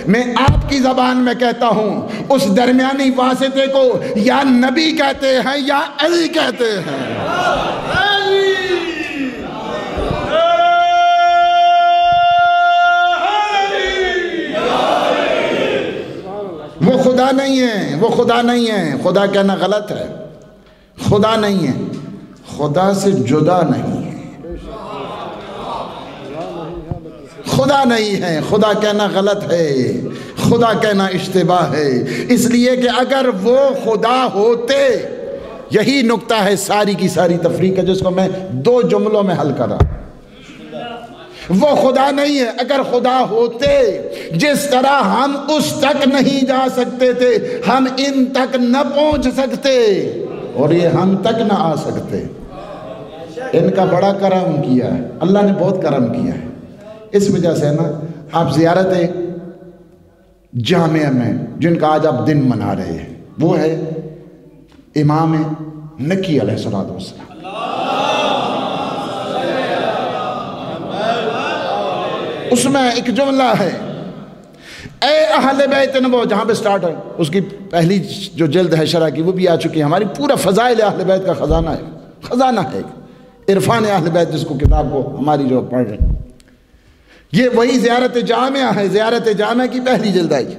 میں آپ کی زبان میں کہتا ہوں اس درمیانی واسطے کو یا نبی کہتے ہیں یا علی کہتے ہیں. وہ خدا نہیں ہے، وہ خدا نہیں ہے. خدا کہنا غلط ہے. خدا نہیں ہے، خدا سے جدا نہیں ہے. خدا نہیں ہے، خدا کہنا غلط ہے، خدا کہنا اشتباہ ہے. اس لیے کہ اگر وہ خدا ہوتے، یہی نکتہ ہے ساری کی ساری تفریق کا جس کو میں 2 جملوں میں حل کر رہا ہوں. وہ خدا نہیں ہے. اگر خدا ہوتے، جس طرح ہم اس تک نہیں جا سکتے تھے، ہم ان تک نہ پہنچ سکتے اور یہ ہم تک نہ آ سکتے. ان کا بڑا کرم کیا ہے، اللہ نے بہت کرم کیا ہے. اس وجہ سے نا آپ زیارت جامعہ میں جن کا آج آپ دن منا رہے ہیں، وہ ہے امام نکی علیہ السلام. اس میں ایک جملہ ہے، اے اہل بیت نبوت، جہاں پہ سٹارٹ ہے. اس کی پہلی جو جلد ہے شرح کی وہ بھی آ چکی ہے. ہماری پورا فضائل اہل بیت کا خزانہ ہے، خزانہ ہے عرفان اہل بیت، جس کو کتاب کو ہماری جو پڑھ رہے ہیں. یہ وہی زیارت جامعہ ہے. زیارت جامعہ کی پہلی جلد آئی،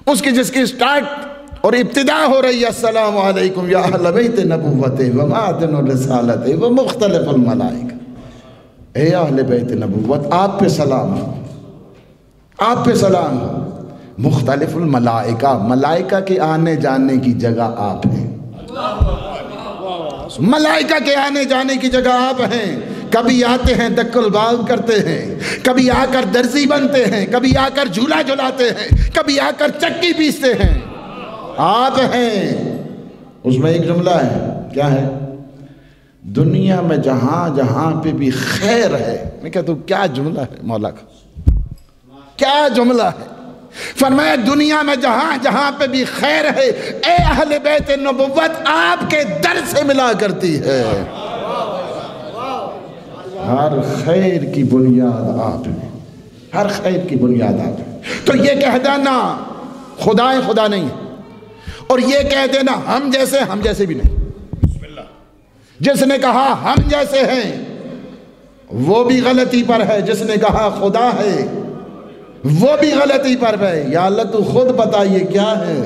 اس کی جس کی سٹارٹ اور ابتدا ہو رہی ہے السلام علیکم یا اہل بیت نبوت و معدن الرسالت و مختلف الملائکہ. اے اہل بیت نبوت، آپ پہ سلام ہو، آپ پہ سلام ہو. مختلف الملائکہ، ملائکہ کے آنے جانے کی جگہ آپ ہیں. ملائکہ کے آنے جانے کی جگہ آپ ہیں. کبھی آتے ہیں دک الباب کرتے ہیں، کبھی آ کر درزی بنتے ہیں، کبھی آ کر جھولا جھلاتے ہیں، کبھی آ کر چکی پیستے ہیں. آپ ہیں. اس میں ایک جملہ ہے، کیا ہے؟ دنیا میں جہاں جہاں پہ بھی خیر ہے. میں کہتا ہوں کیا جملہ ہے مولا کا، کیا جملہ ہے. فرمایا دنیا میں جہاں جہاں پہ بھی خیر ہے، اے اہل بیت نبوت آپ کے در سے ملا کرتی ہے. ہر خیر کی بنیاد آپ ہیں، ہر خیر کی بنیاد آپ ہیں. تو یہ کہہ دینا خدا ہے، خدا نہیں ہے، اور یہ کہہ دینا ہم جیسے بھی نہیں. جس نے کہا ہم جیسے ہیں وہ بھی غلطی پر ہے، جس نے کہا خدا ہے وہ بھی غلطی پر ہے. یا اللہ تو خود بتائیے کیا ہے.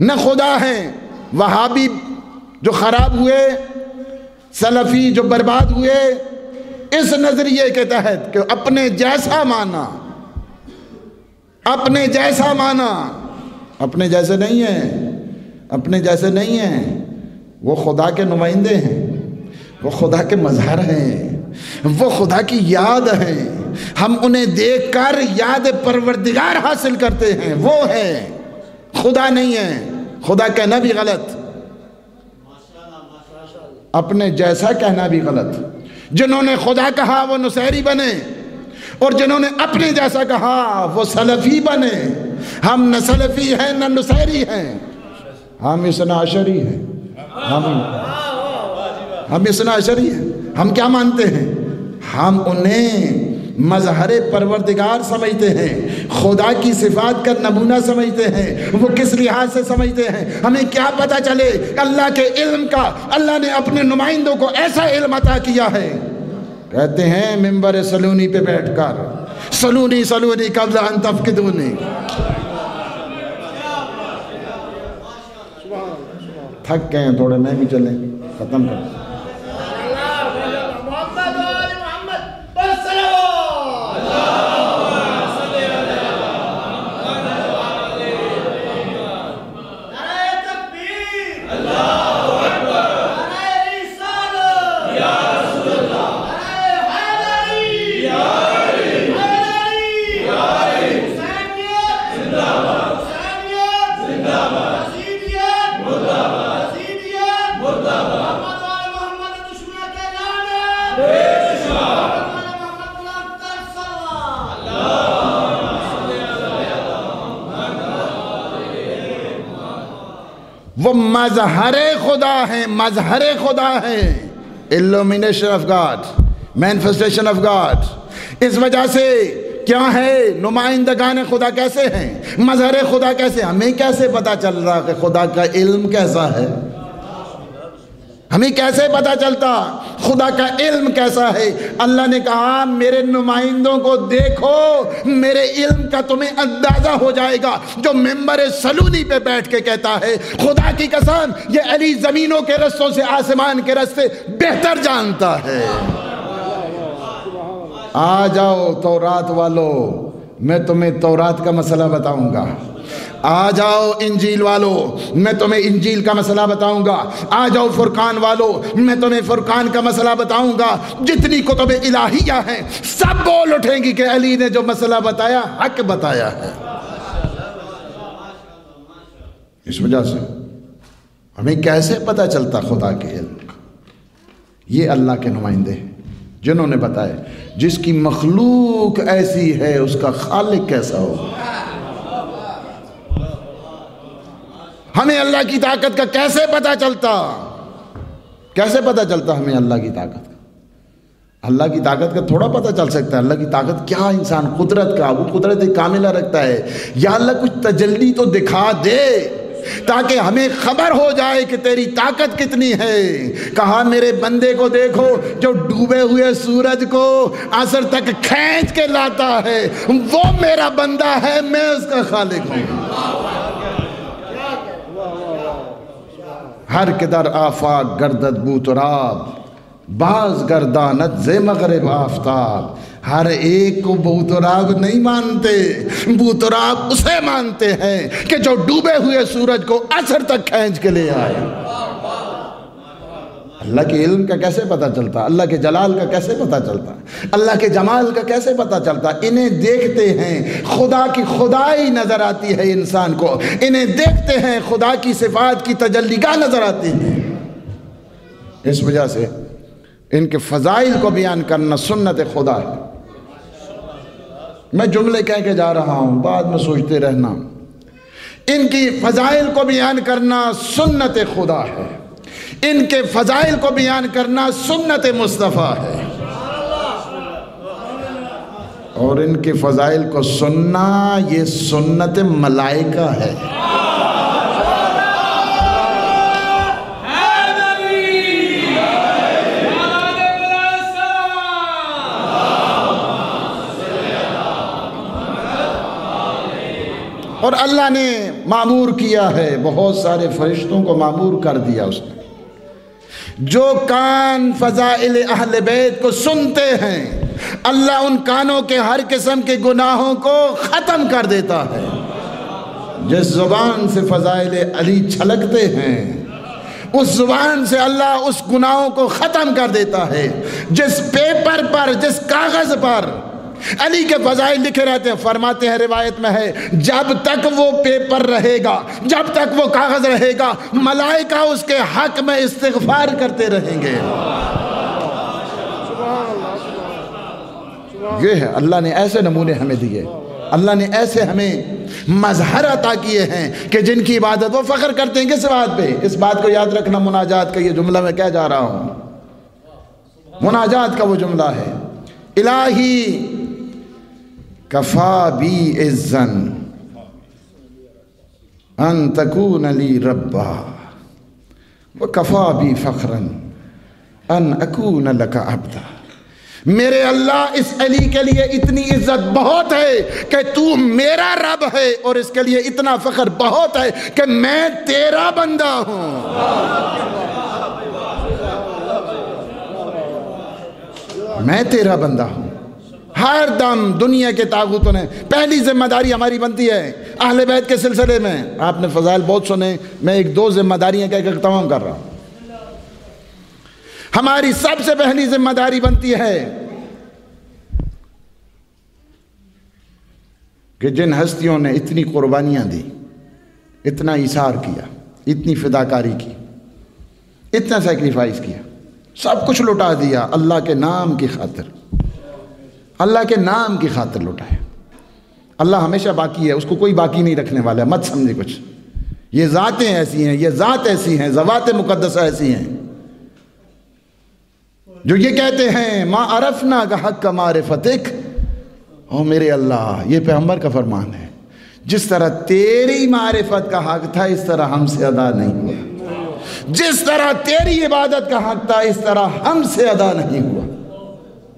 نہ خدا ہے. وہابی جو خراب ہوئے، سلفی جو برباد ہوئے، اس نظریے کے تحت کہ اپنے جیسا مانا، اپنے جیسا مانا. اپنے جیسے نہیں ہیں، اپنے جیسے نہیں ہیں. وہ خدا کے نمائندے ہیں، وہ خدا کے مظہر ہیں، وہ خدا کی یاد ہیں. ہم انہیں دیکھ کر یاد پروردگار حاصل کرتے ہیں. وہ ہے، خدا نہیں ہے. خدا کہنا بھی غلط، اپنے جیسا کہنا بھی غلط. جنہوں نے خدا کہا وہ نصیری بنے، اور جنہوں نے اپنے جیسا کہا وہ سلفی بنے. ہم نہ سلفی ہیں نہ نصیری ہیں، ہم اثنا عشری ہیں. ہم اثنا عشری ہیں. ہم کیا مانتے ہیں؟ ہم انہیں مظہر پروردگار سمجھتے ہیں، خدا کی صفات کا نمونہ سمجھتے ہیں. وہ کس لحاظ سے سمجھتے ہیں؟ ہمیں کیا پتہ چلے اللہ کے علم کا؟ اللہ نے اپنے نمائندوں کو ایسا علم عطا کیا ہے. کہتے ہیں منبر سلونی پہ بیٹھ کر، سلونی سلونی قبل ان تفقدونی. تھک گئے ہیں تھوڑے، میں بھی چلیں ختم کریں. وہ مظہر خدا ہیں، مظہر خدا ہیں. illumination of God. Manifestation of God. اس وجہ سے کیا ہے نمائندگان خدا کیسے ہیں, مظہر خدا کیسے. ہمیں کیسے پتا چل رہا کہ خدا کا علم کیسا ہے؟ ہمیں کیسے پتا چلتا خدا کا علم کیسا ہے؟ اللہ نے کہا میرے نمائندوں کو دیکھو, میرے علم کا تمہیں اندازہ ہو جائے گا. جو ممبر سلونی پہ بیٹھ کے کہتا ہے خدا کی قسم یہ علی زمینوں کے رستوں سے آسمان کے رستے بہتر جانتا ہے. آ جاؤ تورات والو, میں تمہیں تورات کا مسئلہ بتاؤں گا. آ جاؤ انجیل والو, میں تمہیں انجیل کا مسئلہ بتاؤں گا. آ جاؤ فرقان والو, میں تمہیں فرقان کا مسئلہ بتاؤں گا. جتنی کتب الہیہ ہیں سب بول اٹھیں گی کہ علی نے جو مسئلہ بتایا حق بتایا ہے. اس وجہ سے ہمیں کیسے پتہ چلتا خدا کے علم کا؟ یہ اللہ کے نمائندے ہیں جنہوں نے بتایا. جس کی مخلوق ایسی ہے اس کا خالق کیسا ہوگا؟ ہمیں اللہ کی طاقت کا کیسے پتہ چلتا؟ کیسے پتہ چلتا ہمیں اللہ کی طاقت کا؟ اللہ کی طاقت کا تھوڑا پتہ چل سکتا ہے. اللہ کی طاقت کیا انسان قدرت کا, وہ قدرت کاملہ رکھتا ہے. یا اللہ کچھ تجلی تو دکھا دے تاکہ ہمیں خبر ہو جائے کہ تیری طاقت کتنی ہے. کہا میرے بندے کو دیکھو جو ڈوبے ہوئے سورج کو عصر تک کھینچ کے لاتا ہے, وہ میرا بندہ ہے, میں اس کا خالق ہوں. ہر کے در آفاق گردد بوتراب, باز گردانت ز مغرب آفتاب. ہر ایک کو بوتراب نہیں مانتے, بوتراب اسے مانتے ہیں کہ جو ڈوبے ہوئے سورج کو عصر تک کھینچ کے لے آئے. اللہ کے علم کا کیسے پتہ چلتا؟ اللہ کے جلال کا کیسے پتہ چلتا؟ اللہ کے جمال کا کیسے پتہ چلتا؟ انہیں دیکھتے ہیں خدا کی خدائی نظر آتی ہے انسان کو, انہیں دیکھتے ہیں خدا کی صفات کی تجلیگاہ نظر آتی ہے. اس وجہ سے ان کے فضائل کو بیان کرنا سنت خدا ہے. میں جملے کہہ کے جا رہا ہوں, بعد میں سوچتے رہنا. ان کی فضائل کو بیان کرنا سنت خدا ہے, ان کے فضائل کو بیان کرنا سنت مصطفیٰ ہے, اور ان کے فضائل کو سننا یہ سنت ملائکہ ہے. اور اللہ نے معمور کیا ہے, بہت سارے فرشتوں کو معمور کر دیا اس نے. جو کان فضائل اہل بیت کو سنتے ہیں اللہ ان کانوں کے ہر قسم کے گناہوں کو ختم کر دیتا ہے. جس زبان سے فضائل علی چھلکتے ہیں اس زبان سے اللہ اس گناہوں کو ختم کر دیتا ہے. جس پیپر پر, جس کاغذ پر علی کے فضائل لکھے رہتے ہیں, فرماتے ہیں روایت میں ہے جب تک وہ پیپر رہے گا, جب تک وہ کاغذ رہے گا, ملائکہ اس کے حق میں استغفار کرتے رہیں گے. یہ ہے اللہ نے ایسے نمونے ہمیں دیے, اللہ نے ایسے ہمیں مظہر عطا کیے ہیں کہ جن کی عبادت وہ فخر کرتے ہیں. کس بات پہ؟ اس بات کو یاد رکھنا, مناجات کا یہ جملہ میں کہہ جا رہا ہوں, مناجات کا وہ جملہ ہے الہی کفا بی عزن ان تکون لی ربا وکفا بی فخرن ان اکون لک عبدا. میرے اللہ اس علی کے لیے اتنی عزت بہت ہے کہ تو میرا رب ہے, اور اس کے لیے اتنا فخر بہت ہے کہ میں تیرا بندہ ہوں. میں تیرا بندہ ہوں. ہر دم دنیا کے طاغوتوں نے پہلی ذمہ داری ہماری بنتی ہے اہل بیت کے سلسلے میں. آپ نے فضائل بہت سنے, میں ایک دو ذمہ داریاں کہہ کر تمام کر رہا ہوں. ہماری سب سے پہلی ذمہ داری بنتی ہے کہ جن ہستیوں نے اتنی قربانیاں دی, اتنا ایثار کیا, اتنی فداکاری کی, اتنا سیکریفائز کیا, سب کچھ لٹا دیا اللہ کے نام کی خاطر, اللہ کے نام کی خاطر لٹایا. اللہ ہمیشہ باقی ہے, اس کو کوئی باقی نہیں رکھنے والا ہے, مت سمجھے کچھ. یہ ذاتیں ایسی ہیں, یہ ذات ایسی ہیں, ذوات مقدسہ ایسی ہیں. جو یہ کہتے ہیں ما عرفنا کا حق کا معرفتک، او میرے اللہ، یہ پیغمبر کا فرمان ہے، جس طرح تیری معرفت کا حق تھا اس طرح ہم سے ادا نہیں ہوا، جس طرح تیری عبادت کا حق تھا اس طرح ہم سے ادا نہیں ہوا۔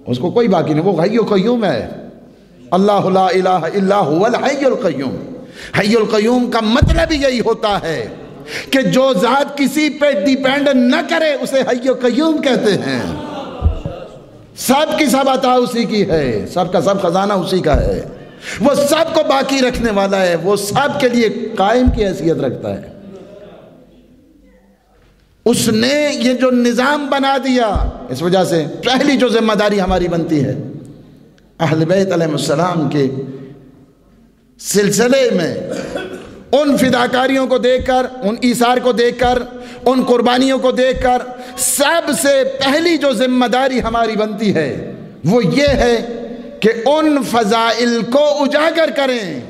اس کو کوئی باقی نہیں، وہ حی القیوم ہے۔ اللہ لا الہ الا هو الحی القیوم۔ حی القیوم کا مطلب یہی ہوتا ہے کہ جو ذات کسی پہ ڈیپینڈ نہ کرے اسے حی القیوم کہتے ہیں۔ سب کی سب عطا اسی کی ہے، سب کا سب خزانہ اسی کا ہے، وہ سب کو باقی رکھنے والا ہے، وہ سب کے لیے قائم کی حیثیت رکھتا ہے۔ اس نے یہ جو نظام بنا دیا، اس وجہ سے پہلی جو ذمہ داری ہماری بنتی ہے اہل بیت علیہ السلام کے سلسلے میں، ان فداکاریوں کو دیکھ کر، ان ایثار کو دیکھ کر، ان قربانیوں کو دیکھ کر، سب سے پہلی جو ذمہ داری ہماری بنتی ہے وہ یہ ہے کہ ان فضائل کو اجاگر کریں،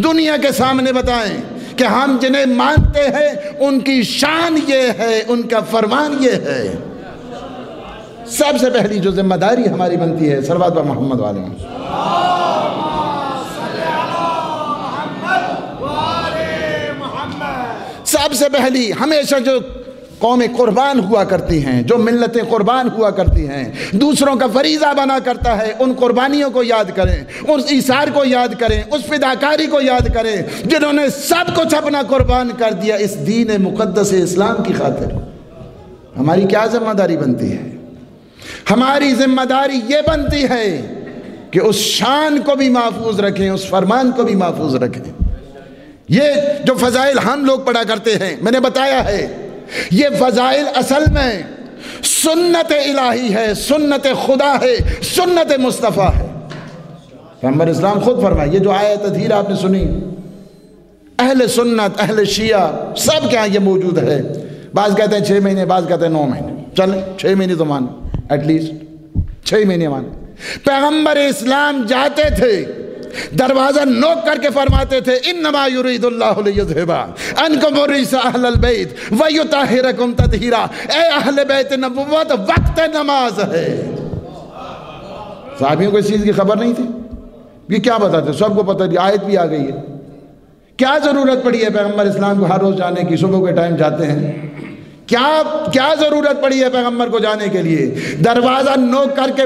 دنیا کے سامنے بتائیں کہ ہم جنہیں مانتے ہیں ان کی شان یہ ہے، ان کا فرمان یہ ہے۔ سب سے پہلی جو ذمہ داری ہماری بنتی ہے، صلوات بر محمد والے ہیں، سب سے پہلی ہمیشہ جو قومیں قربان ہوا کرتی ہیں، جو ملتیں قربان ہوا کرتی ہیں، دوسروں کا فریضہ بنا کرتا ہے، ان قربانیوں کو یاد کریں، اس ایثار کو یاد کریں، اس فداکاری کو یاد کریں جنہوں نے سب کچھ اپنا قربان کر دیا اس دین مقدس اسلام کی خاطر۔ ہماری کیا ذمہ داری بنتی ہے؟ ہماری ذمہ داری یہ بنتی ہے کہ اس شان کو بھی محفوظ رکھیں، اس فرمان کو بھی محفوظ رکھیں۔ یہ جو فضائل ہم لوگ پڑھا کرتے ہیں، میں نے بتایا ہے، یہ فضائل اصل میں سنت الہی ہے، سنت خدا ہے، سنت مصطفیٰ ہے۔ پیغمبر اسلام خود فرمائے، یہ جو آیت تطہیر آپ نے سنی، اہل سنت، اہل شیعہ سب کے ہاں یہ موجود ہے۔ بعض کہتے ہیں 6 مہینے، بعض کہتے ہیں 9 مہینے، چلیں 6 مہینے تو مان، ایٹ لیسٹ 6 مہینے مان۔ پیغمبر اسلام جاتے تھے، دروازہ نوک کر کے فرماتے تھے انما یرید اللہ لیذھب عنکم الرجس اہل البیت ویطہرکم تطہیرا۔ اے اہل بیت نبوت، وقت نماز ہے۔ صحابیوں کو اس چیز کی خبر نہیں تھی، یہ کیا بتاتے؟ سب کو پتہ تھی، آیت بھی آ گئی ہے۔ کیا ضرورت پڑی ہے پیغمبر اسلام کو ہر روز جانے کی؟ صبح کے ٹائم جاتے ہیں، کیا ضرورت پڑی ہے پیغمبر کو جانے کے لیے؟ دروازہ نوک کر کے